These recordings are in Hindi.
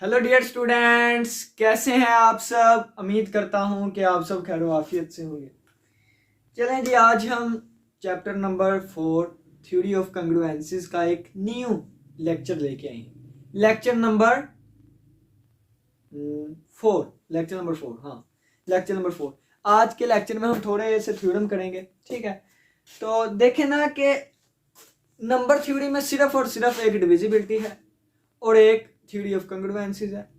हेलो डियर स्टूडेंट्स, कैसे हैं आप सब। उम्मीद करता हूं कि आप सब खैर आफियत से होंगे। चलें जी, आज हम चैप्टर नंबर 4 थ्योरी ऑफ कंग्रुएंसीज का एक न्यू लेक्चर लेके आए हैं। लेक्चर नंबर 4, लेक्चर नंबर 4, हाँ लेक्चर नंबर 4। आज के लेक्चर में हम थोड़े से थ्योरम करेंगे, ठीक है। तो देखें ना कि नंबर थ्योरी में सिर्फ और सिर्फ एक डिविजिबिलिटी है और एक थ्योरी ऑफ कंग्रुएंसीज है।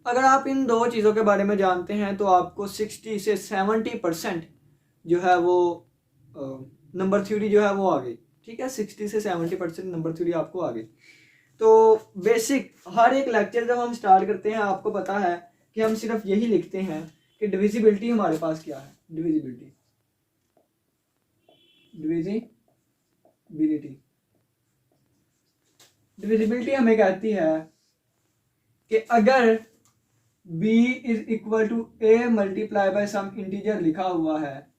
अगर आप इन दो चीज़ों के बारे में जानते हैं तो आपको 60 से 70% जो है वो नंबर थ्योरी जो है वो आ गई, ठीक है। 60 से 70% नंबर थ्योरी आपको आ गई। तो बेसिक हर एक लेक्चर जब हम स्टार्ट करते हैं, आपको पता है कि हम सिर्फ यही लिखते हैं कि डिविजिबिलिटी हमारे पास क्या है। डिविजिबिलिटी डिविजिबिलिटी डिविजिबिलिटी हमें कहती है कि अगर b is equal to a multiply by some integer लिखा हुआ है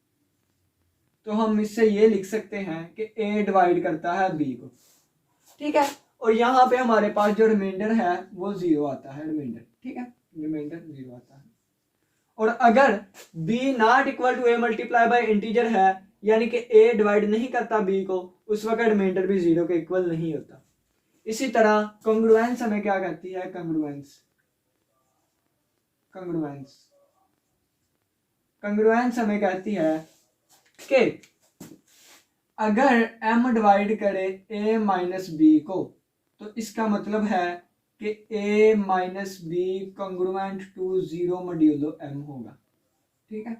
तो हम इससे ये लिख सकते हैं कि a डिवाइड करता है b को, ठीक है। और यहाँ पे हमारे पास जो रिमाइंडर है वो 0 आता है, रिमाइंडर, ठीक है, रिमाइंडर 0 आता है। और अगर b not equal to a multiply by integer है, यानी कि a डिवाइड नहीं करता b को, उस वक्त रिमाइंडर भी 0 के इक्वल नहीं होता। इसी तरह कंग्रुएंस हमें क्या कहती है। कंग्रुएंस कंग्रुएंस हमें कहती है कि अगर m डिवाइड करे a माइनस बी को, तो इसका मतलब है कि a minus b congruent to 0 modulo m होगा, ठीक है।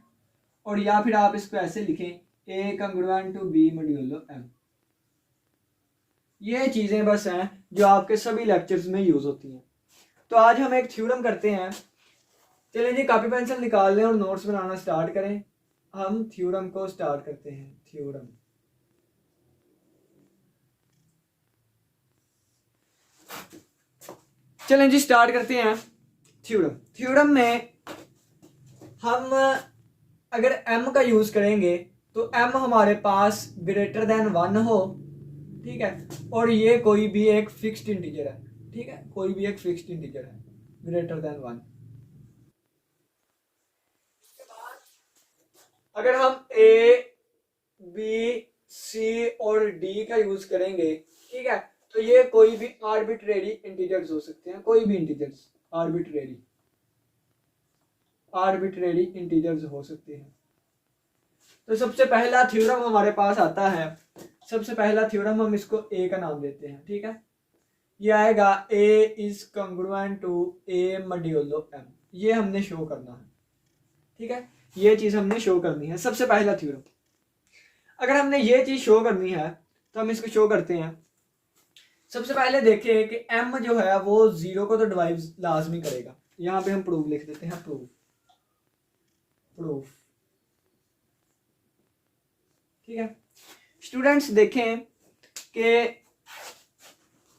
और या फिर आप इसको ऐसे लिखें a congruent to b modulo m। ये चीजें बस हैं जो आपके सभी लेक्चर्स में यूज होती हैं। तो आज हम एक थ्योरम करते हैं। चलिए जी, कॉपी पेंसिल निकाल लें और नोट्स बनाना स्टार्ट करें। हम थ्योरम को स्टार्ट करते हैं। थ्योरम, चलें जी स्टार्ट करते हैं। थ्योरम में हम अगर m का यूज करेंगे तो m हमारे पास ग्रेटर देन 1 हो, ठीक है। और ये कोई भी एक फिक्स्ड इंटीजर है, ठीक है, कोई भी एक फिक्स्ड इंटीजर है ग्रेटर देन 1। अगर हम a b c और d का यूज करेंगे, ठीक है, तो ये कोई भी आर्बिट्रेरी इंटीजर्स हो सकते हैं, कोई भी इंटीजर्स आर्बिट्रेरी इंटीजर्स हो सकते हैं। तो सबसे पहला थ्योरम हमारे पास आता है। सबसे पहला थ्योरम हम इसको a का नाम देते हैं, ठीक है। ये आएगा a is congruent to a modulo m। ये हमने शो करना है, ठीक है, ये चीज हमने शो करनी है। सबसे पहला थ्योरम, अगर हमने ये चीज शो करनी है तो हम इसको शो करते हैं। सबसे पहले देखें कि m जो है वो 0 को तो डिवाइड लाजमी करेगा। यहाँ पे हम प्रूफ लिख देते हैं, प्रूफ, ठीक है। स्टूडेंट्स देखें कि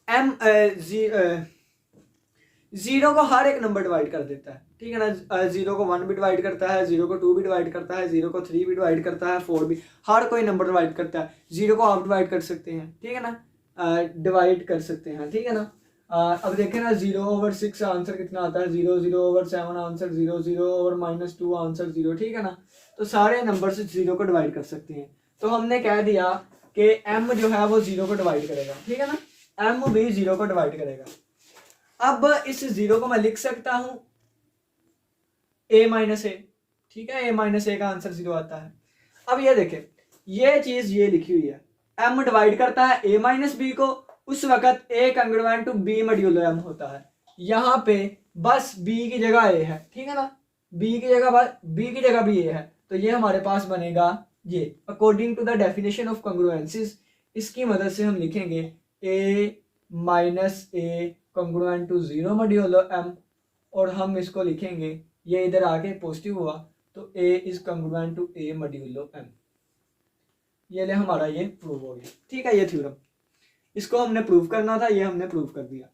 m 0 को हर एक नंबर डिवाइड कर देता है, ठीक है ना। 0 को 1 भी डिवाइड करता है, 0 को 2 भी डिवाइड करता है, 0 को 3 भी डिवाइड करता है, 4 भी, हर कोई नंबर डिवाइड करता है। 0 को आप डिवाइड कर सकते हैं, ठीक है ना, डिवाइड कर सकते हैं, ठीक है ना। अब देखें ना, 0/6 आंसर कितना आता है, 0, 0/7 आंसर 0, 0/-2 आंसर 0, ठीक है ना। तो सारे नंबर से 0 को डिवाइड कर सकते हैं। तो हमने कह दिया कि m जो है वो 0 को डिवाइड करेगा, ठीक है ना, m भी 0 को डिवाइड करेगा। अब इस 0 को मैं लिख सकता हूं a माइनस ए, ठीक है, a माइनस ए का आंसर 0 आता है। अब ये देखें, ये चीज ये लिखी हुई है, m डिवाइड करता है a माइनस बी को, उस वक्त a congruent to b modulo m होता है। यहाँ पे बस b की जगह a है, ठीक है ना, b की जगह भी a है। तो ये हमारे पास बनेगा ये according to the definition of congruences. इसकी मदद से हम लिखेंगे a minus a congruent to 0 modulo m, और हम इसको लिखेंगे, ये इधर आके पॉजिटिव हुआ तो a is congruent to a modulo m। ये ले हमारा ये प्रूव हो गया, ठीक है। ये थ्योरम, इसको हमने प्रूव करना था, ये हमने प्रूव कर दिया।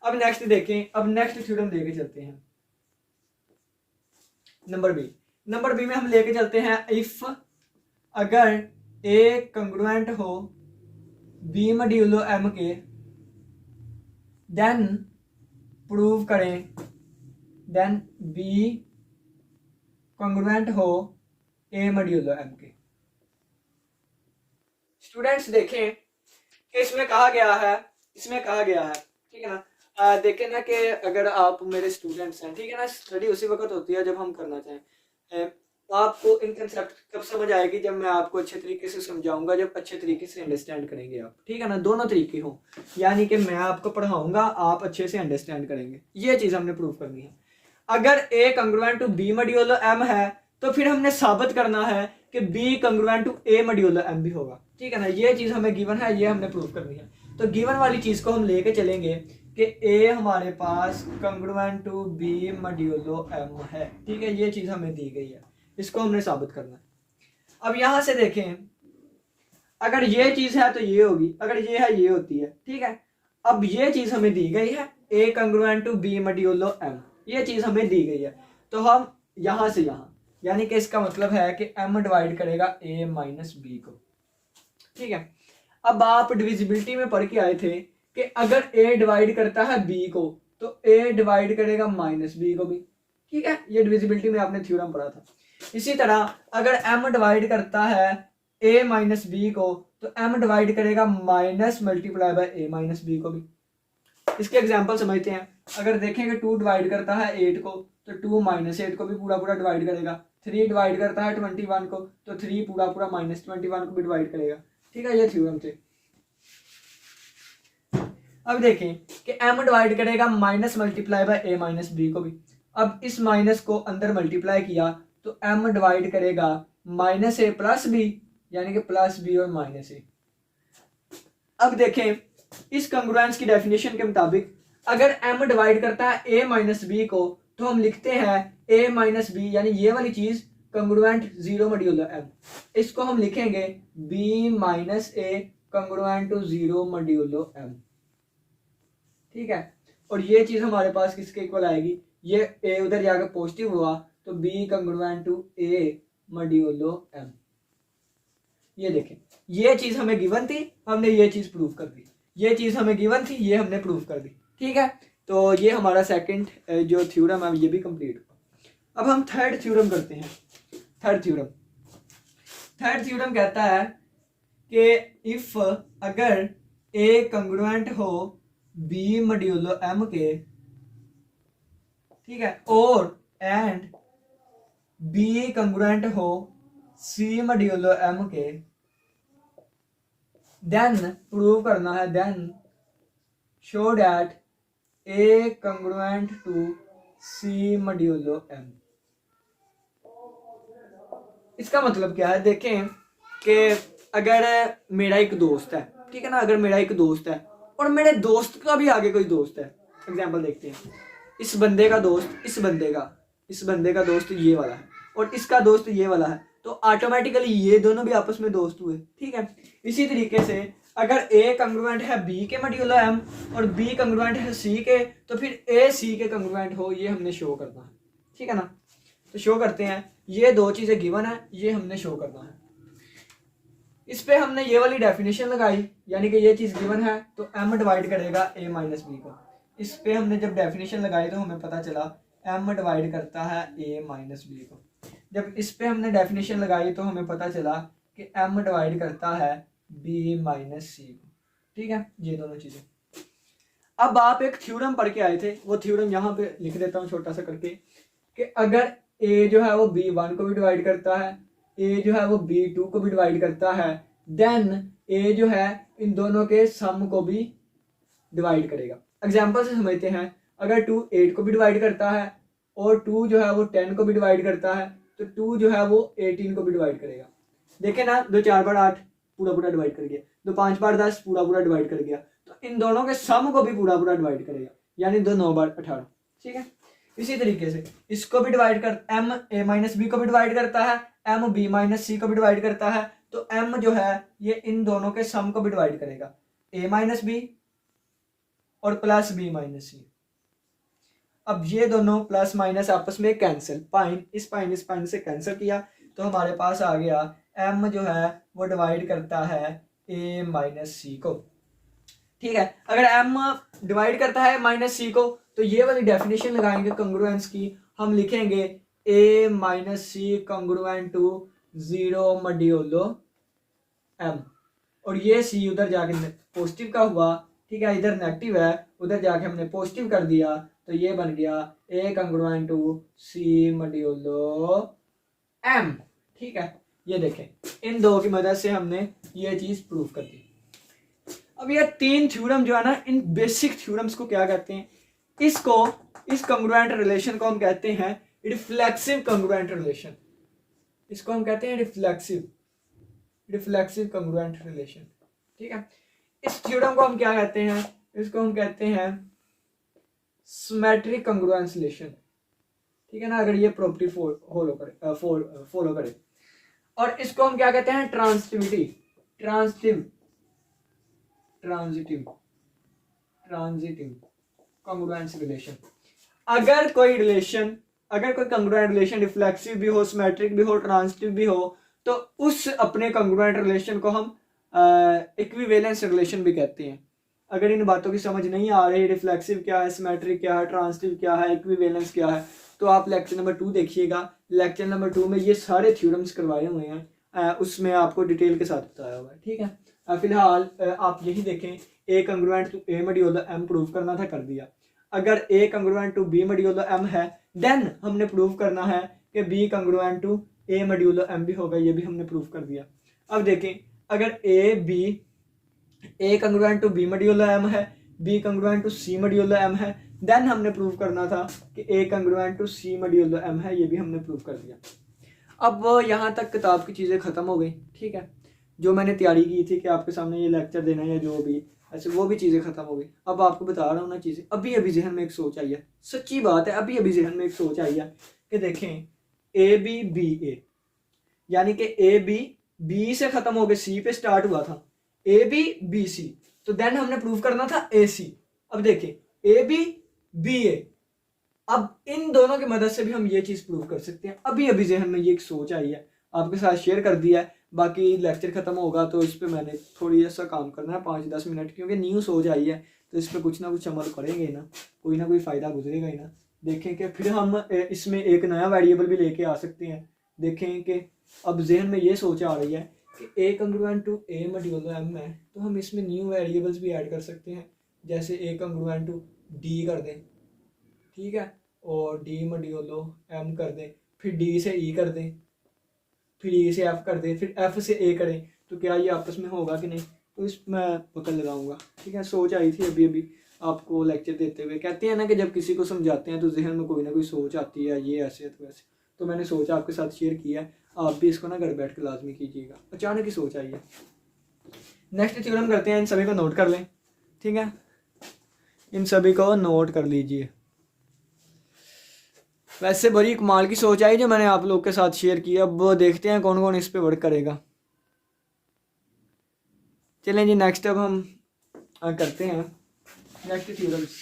अब नेक्स्ट देखें, अब नेक्स्ट थ्योरम लेके चलते हैं। नंबर बी में हम लेके चलते हैं, इफ अगर a कंग्रुएंट हो b मॉड्यूलो m के, देन प्रूव करें देन बी कॉन्ग्रुएंट हो ए मॉड्यूलो एम के। स्टूडेंट्स देखें कि इसमें कहा गया है ठीक है ना, देखें ना कि अगर आप मेरे स्टूडेंट्स हैं, ठीक है ना, स्टडी उसी वक्त होती है जब हम करना चाहें। आपको इन कंसेप्ट कब समझ आएगी, जब मैं आपको अच्छे तरीके से समझाऊंगा, जब अच्छे तरीके से अंडरस्टैंड करेंगे आप, ठीक है ना, दोनों तरीके हों, यानी कि मैं आपको पढ़ाऊंगा, आप अच्छे से अंडरस्टैंड करेंगे। ये चीज़ हमने प्रूव करनी है। अगर a congruent to b modulo m है तो फिर हमने साबित करना है कि b congruent to a modulo m भी होगा, ठीक है ना। ये चीज़ हमें गिवन है, ये हमने प्रूव करनी है। तो गिवन वाली चीज़ को हम लेके चलेंगे कि ए हमारे पास congruent to b modulo m है, ठीक है, ये चीज़ हमें दी गई है, इसको हमने साबित करना है। अब यहां से देखें, अगर ये चीज है तो ये होगी, अगर ये है ये होती है, ठीक है। अब ये चीज हमें दी गई है a congruent to b modulo m, ये चीज हमें दी गई है। तो हम यहां से यहां, यानी कि इसका मतलब है कि एम डिवाइड करेगा ए माइनस बी को, ठीक है। अब आप डिविजिबिलिटी में पढ़ के आए थे कि अगर ए डिवाइड करता है बी को तो ए डिवाइड करेगा माइनस बी को भी, ठीक है। ये डिविजिबिलिटी में आपने थ्योरम पढ़ा था। इसी तरह अगर m डिवाइड करता है a माइनस बी को तो m डिवाइड करेगा minus multiply by a minus b को भी। इसके एग्जांपल समझते हैं। अगर देखें कि 2 डिवाइड करता है 8 को तो 2 माइनस 8 को भी पूरा पूरा डिवाइड करेगा। 3 डिवाइड करता है 21 को तो 3 पूरा पूरा माइनस 21 को भी डिवाइड करेगा, ठीक है। ये थ्योरम थे। अब देखें कि m डिवाइड करेगा minus multiply by a minus b को भी। अब इस माइनस को अंदर मल्टीप्लाई किया तो m डिवाइड करेगा माइनस ए प्लस बी, यानी कि प्लस बी और माइनस ए। अब देखें इस कंग्रुएंस की डेफिनेशन के मुताबिक अगर m डिवाइड करता है a माइनस बी को तो हम लिखते हैं a माइनस बी, यानी ये वाली चीज कंग्रुएंट 0 मॉड्यूलो m, इसको हम लिखेंगे b minus a congruent to 0 modulo m, ठीक है। और ये चीज हमारे पास किसके इक्वल आएगी, ये a उधर जाकर पॉजिटिव हुआ तो b congruent to a modulo m। ये देखें ये चीज हमें गिवन थी, हमने ये चीज प्रूव कर दी। ये चीज हमें गिवन थी, ये हमने प्रूव कर दी, ठीक है। तो ये हमारा सेकंड जो थ्योरम है ये भी कंप्लीट हुआ। अब हम थर्ड थ्योरम करते हैं। थर्ड थ्योरम कहता है कि इफ अगर a कंग्रुएंट हो b मॉड्यूलो m के, ठीक है, और एंड बी कंग्रुएंट हो सी मॉड्यूलो एम के, देन प्रूव करना है, then show that a congruent to c modulo m. इसका मतलब क्या है, देखें कि अगर मेरा एक दोस्त है, ठीक है ना, अगर मेरा एक दोस्त है और मेरे दोस्त का भी आगे कोई दोस्त है, एग्जाम्पल देखते हैं। इस बंदे का दोस्त इस बंदे का दोस्त ये वाला है और इसका दोस्त ये वाला है, तो ऑटोमेटिकली ये दोनों भी आपस में दोस्त हुए, ठीक है। इसी तरीके से अगर a कंग्रुएंट है b के मॉड्यूलो m और b कंग्रुएंट है c के, तो फिर a c के कंग्रुएंट हो, ये हमने शो करना है, ठीक है ना। तो शो करते हैं, ये दो चीजें गिवन है, ये हमने शो करना है। इस पे हमने ये वाली डेफिनेशन लगाई, यानी कि ये चीज गिवन है तो m डिवाइड करेगा a माइनस बी को। इस पे हमने जब डेफिनेशन लगाई तो हमें पता चला m डिवाइड करता है a माइनस बी को। जब इस पे हमने डेफिनेशन लगाई तो हमें पता चला कि m डिवाइड करता है b माइनस सी को, ठीक है। ये दोनों चीजें। अब आप एक थ्योरम पढ़ के आए थे, वो थ्योरम यहाँ पे लिख देता हूँ छोटा सा करके, कि अगर a जो है वो b1 को भी डिवाइड करता है, a जो है वो b2 को भी डिवाइड करता है, देन a जो है इन दोनों के सम को भी डिवाइड करेगा। एग्जाम्पल से समझते हैं। अगर 2 8 को भी डिवाइड करता है और 2 जो है वो 10 को भी डिवाइड करता है, तो 2 जो है वो 18 को भी डिवाइड करेगा। देखें ना, 2 4 बार 8 पूरा पूरा डिवाइड कर गया, 2 5 बार 10 पूरा पूरा डिवाइड कर गया, तो इन दोनों के सम को भी पूरा पूरा डिवाइड करेगा, यानी 2 9 बार 18, ठीक है। इसी तरीके से इसको भी डिवाइड कर, m a माइनस बी को भी डिवाइड करता है, m b माइनस सी को भी डिवाइड करता है, तो m जो है ये इन दोनों के सम को भी डिवाइड करेगा, a माइनस बी और प्लस b माइनस सी। अब ये दोनों प्लस माइनस आपस में कैंसिल, इस पाइन से कैंसिल किया तो हमारे पास आ गया m जो है वो डिवाइड करता है a माइनस सी को। ठीक है। अगर m डिवाइड करता है माइनस सी को तो ये वाली डेफिनेशन लगाएंगे कंग्रुएंस की, हम लिखेंगे a minus c congruent to 0 modulo m, और ये c उधर जाके पॉजिटिव का हुआ, ठीक है, इधर नेगेटिव है, उधर जाके हमने पॉजिटिव कर दिया, तो ये बन गया a congruent to c modulo m। ठीक है, ये देखें इन दो की मदद से हमने ये चीज प्रूव कर दी। अब ये तीन थ्योरम जो है ना, इन बेसिक थ्योरम्स को क्या कहते हैं, इसको, इस कंग्रुएंट रिलेशन को हम कहते हैं रिफ्लेक्सिव कंग्रुएंट रिलेशन। इसको हम कहते हैं रिफ्लेक्सिव कंग्रुएंट रिलेशन। ठीक है, इस थ्योरम को हम क्या कहते हैं, इसको हम कहते हैं सिमेट्रिक कंग्रुएंस रिलेशन। ठीक है ना, अगर ये प्रॉपर्टी फॉलो करे। और इसको हम क्या कहते हैं, ट्रांजिटिव कंग्रुएंस रिलेशन। अगर कोई कंग्रुएंट रिलेशन रिफ्लेक्सिव भी हो, सिमेट्रिक भी हो, ट्रांजिटिव भी हो, तो उस अपने कंग्रुएंट रिलेशन को हम इक्विवेलेंस रिलेशन भी कहते हैं। अगर इन बातों की समझ नहीं आ रही, रिफ्लेक्सिव क्या है, सिमेट्रिक क्या है, ट्रांजिटिव क्या है, इक्विवेलेंस क्या है, तो आप लेक्चर नंबर 2 देखिएगा। लेक्चर नंबर 2 में ये सारे थ्योरम्स करवाए हुए हैं, उसमें आपको डिटेल के साथ बताया हुआ है। ठीक है, फिलहाल आप यही देखें, a congruent to a modulo m prove करना था, कर दिया। अगर a congruent to b modulo m है, देन हमने प्रूव करना है कि b congruent to a modulo m भी होगा, ये भी हमने प्रूव कर दिया। अब देखें, अगर a congruent to b modulo m है, b congruent to c modulo m है, देन हमने प्रूव करना था कि a congruent to c modulo m है, ये भी हमने प्रूव कर दिया। अब यहाँ तक किताब की चीज़ें ख़त्म हो गई। ठीक है, जो मैंने तैयारी की थी कि आपके सामने ये लेक्चर देना है या जो भी, ऐसे वो भी चीज़ें ख़त्म हो गई। अब आपको बता रहा हूँ ना चीज़ें, अभी अभी जहन में एक सोच आई है, सच्ची बात है, अभी अभी जहन में एक सोच आई है कि देखें ए बी बी ए, यानी कि ए बी बी से ख़त्म हो गए, सी पे स्टार्ट हुआ था, ए बी बी सी, तो देन हमने प्रूव करना था ए सी। अब देखें ए बी बी ए, अब इन दोनों की मदद से भी हम ये चीज़ प्रूव कर सकते हैं। अभी अभी जहन में ये एक सोच आई है, आपके साथ शेयर कर दिया है। बाकी लेक्चर खत्म होगा तो इस पे मैंने थोड़ी ऐसा काम करना है 5-10 मिनट, क्योंकि न्यू सोच आई है, तो इस पर कुछ ना कुछ अमल करेंगे ना कोई फ़ायदा गुजरेगा ही ना। देखें कि फिर हम इसमें एक नया वेरिएबल भी लेके आ सकते हैं। देखें कि अब जहन में ये सोच आ रही है कि a congruent to a modulo m है, तो हम इसमें न्यू वेरिएबल्स भी ऐड कर सकते हैं, जैसे ए कंग्रुएंट टू डी कर दें, ठीक है, और डी मॉड्यूलो एम कर दें, फिर डी से ई कर दें, फिर ए से एफ कर दें, फिर एफ से ए करें, तो क्या ये आपस में होगा कि नहीं, तो इस मैं पकड़ लगाऊंगा। ठीक है, सोच आई थी अभी अभी आपको लेक्चर देते हुए। कहते हैं ना कि जब किसी को समझाते हैं तो जहन में कोई ना कोई सोच आती है, ये ऐसे है तो वैसे, तो मैंने सोचा आपके साथ शेयर किया है। आप भी इसको ना घर बैठ कर लाजमी कीजिएगा, अचानक ही सोच आई है। नेक्स्ट थ्योरम करते हैं, इन सभी को नोट कर लें। ठीक है, इन सभी को नोट कर लीजिए। वैसे बड़ी कमाल की सोच आई जो मैंने आप लोग के साथ शेयर की। अब देखते हैं कौन कौन इस पे वर्क करेगा। चलें जी, नेक्स्ट अब हम करते हैं नेक्स्ट थ्योरम्स।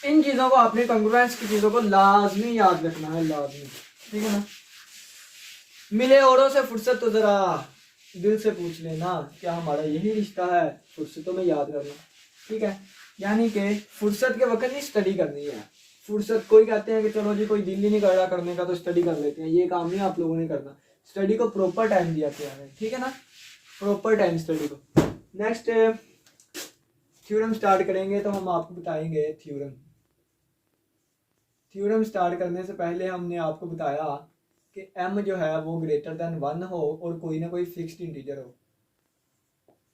इन चीज़ों को, आपने कंग्रुएंस की चीज़ों को लाजमी याद रखना है, लाजमी। ठीक है ना, मिले औरों से फुर्सत तो ज़रा दिल से पूछ लेना, क्या हमारा यही रिश्ता है, फुर्सतों में याद करना। ठीक है, यानी कि फुर्सत के वक्त नहीं स्टडी करनी है। फुर्सत, कोई कहते हैं कि चलो जी कोई दिल ही नहीं कर रहा करने का तो स्टडी कर लेते हैं, ये काम नहीं आप लोगों ने करना। स्टडी को प्रॉपर टाइम दिया गया है। ठीक है ना, प्रॉपर टाइम स्टडी को। नेक्स्ट थ्योरम स्टार्ट करेंगे तो हम आपको बताएंगे थ्योरम स्टार्ट करने से पहले हमने आपको बताया कि m जो है वो ग्रेटर देन 1 हो और कोई ना कोई फिक्स्ड इंटीजर हो।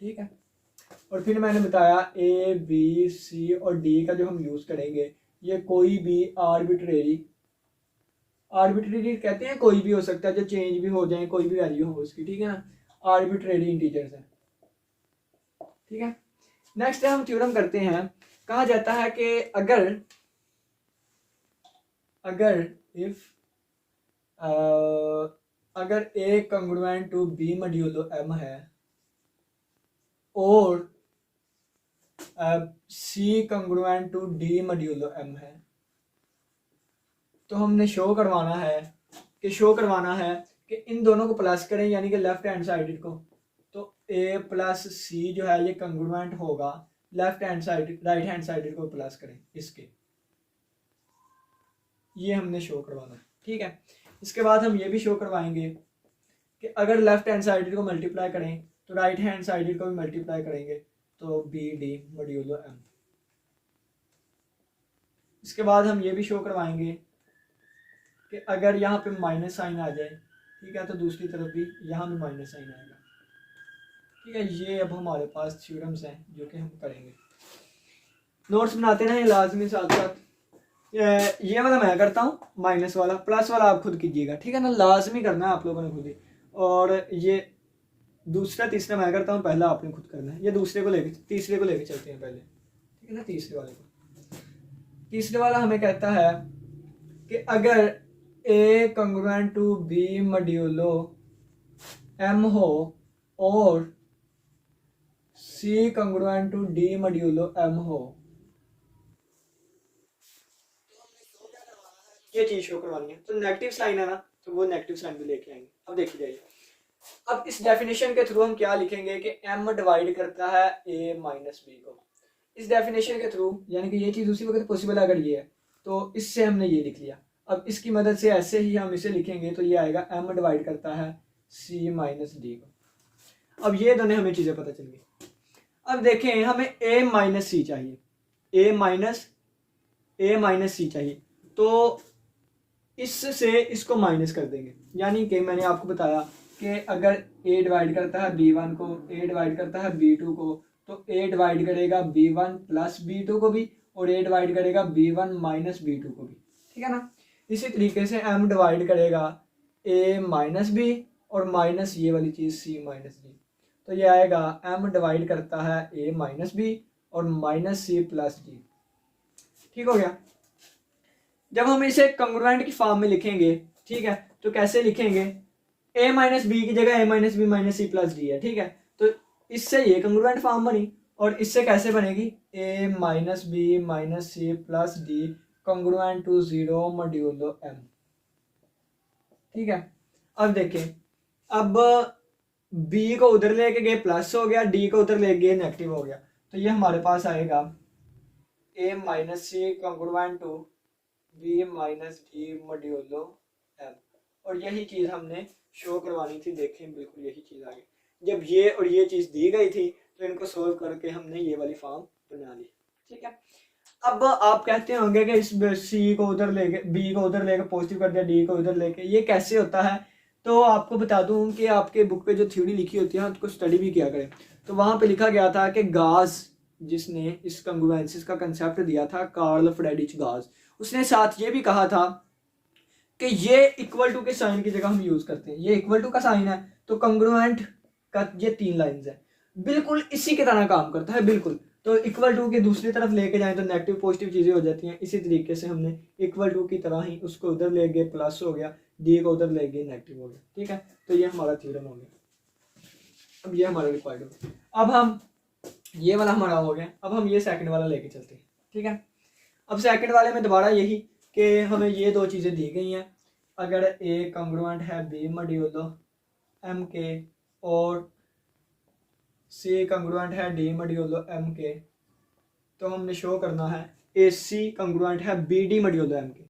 ठीक है, और फिर मैंने बताया a b c और d का जो हम यूज़ करेंगे, ये कोई भी आर्बिट्रेरी कहते हैं, कोई भी हो सकता है, जो चेंज भी हो जाए, कोई भी वैल्यू हो उसकी। ठीक है ना, आर्बिट्रेरी इंटीजर्स है। ठीक है, नेक्स्ट हम थ्योरम करते हैं। कहा जाता है कि अगर a congruent to b modulo m है और c congruent to d modulo m है, तो हमने शो करवाना है कि इन दोनों को प्लस करें, यानी कि लेफ्ट हैंड साइड को, तो ए प्लस सी जो है ये कंग्रुएंट होगा left hand side right hand side को प्लस करें इसके, ये हमने शो करवाना है। ठीक है, इसके बाद हम ये भी शो करवाएंगे कि अगर लेफ्ट हैंड साइड को मल्टीप्लाई करें तो राइट हैंड साइड को भी मल्टीप्लाई करेंगे तो बी डी मॉड्यूलो एम। इसके बाद हम ये भी शो करवाएंगे कि अगर यहाँ पे माइनस साइन आ जाए, ठीक है, तो दूसरी तरफ भी यहाँ भी माइनस साइन आएगा। ठीक है, ये अब हमारे पास थ्योरम्स हैं जो कि हम करेंगे। नोट्स बनाते हैं ये लाजमी साथ साथ। ये वाला मैं करता हूँ, माइनस वाला, प्लस वाला आप खुद कीजिएगा। ठीक है ना, लाजमी करना है आप लोगों ने खुद ही। और ये दूसरा तीसरा मैं करता हूँ, पहला आपने खुद करना है। ये दूसरे को लेके तीसरे को लेके चलते हैं पहले। ठीक है ना, तीसरे वाले को। तीसरे वाला हमें कहता है कि अगर a congruent to b modulo m हो और c congruent to d modulo m हो, ये चीज शो करवानी है। तो नेगेटिव साइन है ना, तो वो नेगेटिव साइन भी लेके आएंगे। अब देखिए जाइए, अब इस डेफिनेशन के थ्रू हम क्या लिखेंगे कि m डिवाइड करता है a माइनस बी को। इस डेफिनेशन के थ्रू, यानी कि ये चीज़ उसी वक्त पॉसिबल है अगर ये है, तो इससे हमने ये लिख लिया। अब इसकी मदद से ऐसे ही हम इसे लिखेंगे तो ये आएगा m डिवाइड करता है c माइनस डी को। अब ये दोनों हमें चीज़ें पता चल गई। अब देखें, हमें a माइनस सी चाहिए, a माइनस सी चाहिए, तो इससे इसको माइनस कर देंगे। यानी कि मैंने आपको बताया कि अगर a डिवाइड करता है b1 को, a डिवाइड करता है b2 को, तो a डिवाइड करेगा b1 प्लस b2 को भी, और a डिवाइड करेगा b1 माइनस b2 को भी। ठीक है ना, इसी तरीके से m डिवाइड करेगा a माइनस b और माइनस ये वाली चीज़ c माइनस d, तो ये आएगा m डिवाइड करता है a माइनस b और माइनस c प्लस d। ठीक हो गया। जब हम इसे कंग्रुएंट की फॉर्म में लिखेंगे, ठीक है, तो कैसे लिखेंगे, a माइनस बी की जगह a minus b minus c plus d है। ठीक है, तो इससे ये कंग्रुएंट फॉर्म बनी, और इससे कैसे बनेगी, a minus b minus c plus d congruent to 0 modulo m। ठीक है, अब देखें, अब b को उधर लेके गए प्लस हो गया, d को उधर ले गए नेगेटिव हो गया, तो ये हमारे पास आएगा a minus c congruent to b minus d modulo m। और यही चीज़ हमने शो करवानी थी। देखें, बिल्कुल यही चीज़ आ गई। जब ये और ये चीज़ दी गई थी तो इनको सोल्व करके हमने ये वाली फॉर्म बना ली। ठीक है, अब आप कहते होंगे कि इस सी को उधर लेके, बी को उधर लेके पॉजिटिव कर दिया, डी को उधर लेके, ये कैसे होता है। तो आपको बता दूं कि आपके बुक पे जो थ्योरी लिखी होती है उसको स्टडी भी किया करें। तो वहाँ पे लिखा गया था कि गास, जिसने इस कंग्रुएंसिस का कंसेप्ट दिया था, कार्ल फ्रेडरिच गास, उसने साथ ये भी कहा था कि ये इक्वल टू के साइन की जगह हम यूज करते हैं। ये इक्वल टू का साइन है तो कंग्रुएंट का ये 3 लाइंस है, बिल्कुल इसी के तरह काम करता है, बिल्कुल। तो इक्वल टू के दूसरी तरफ लेके जाएं तो नेगेटिव पॉजिटिव चीजें हो जाती हैं। इसी तरीके से हमने इक्वल टू की तरह ही उसको उधर ले गए प्लस हो गया, डी को उधर ले गए नेगेटिव हो गया। ठीक है, तो ये हमारा थ्योरम हो गया। अब ये हमारा रिक्वायर्ड हो गया। अब हम ये वाला हमारा हो गया, अब हम ये सेकंड वाला लेके चलते हैं। ठीक है, अब सेकंड वाले में दोबारा यही कि हमें ये दो चीज़ें दी गई हैं। अगर ए कंग्रुएंट है बी मॉड्यूलो एम के और सी कंग्रुएंट है डी मॉड्यूलो एम के, तो हमने शो करना है ए सी कंग्रुएंट है बी डी मॉड्यूलो एम के।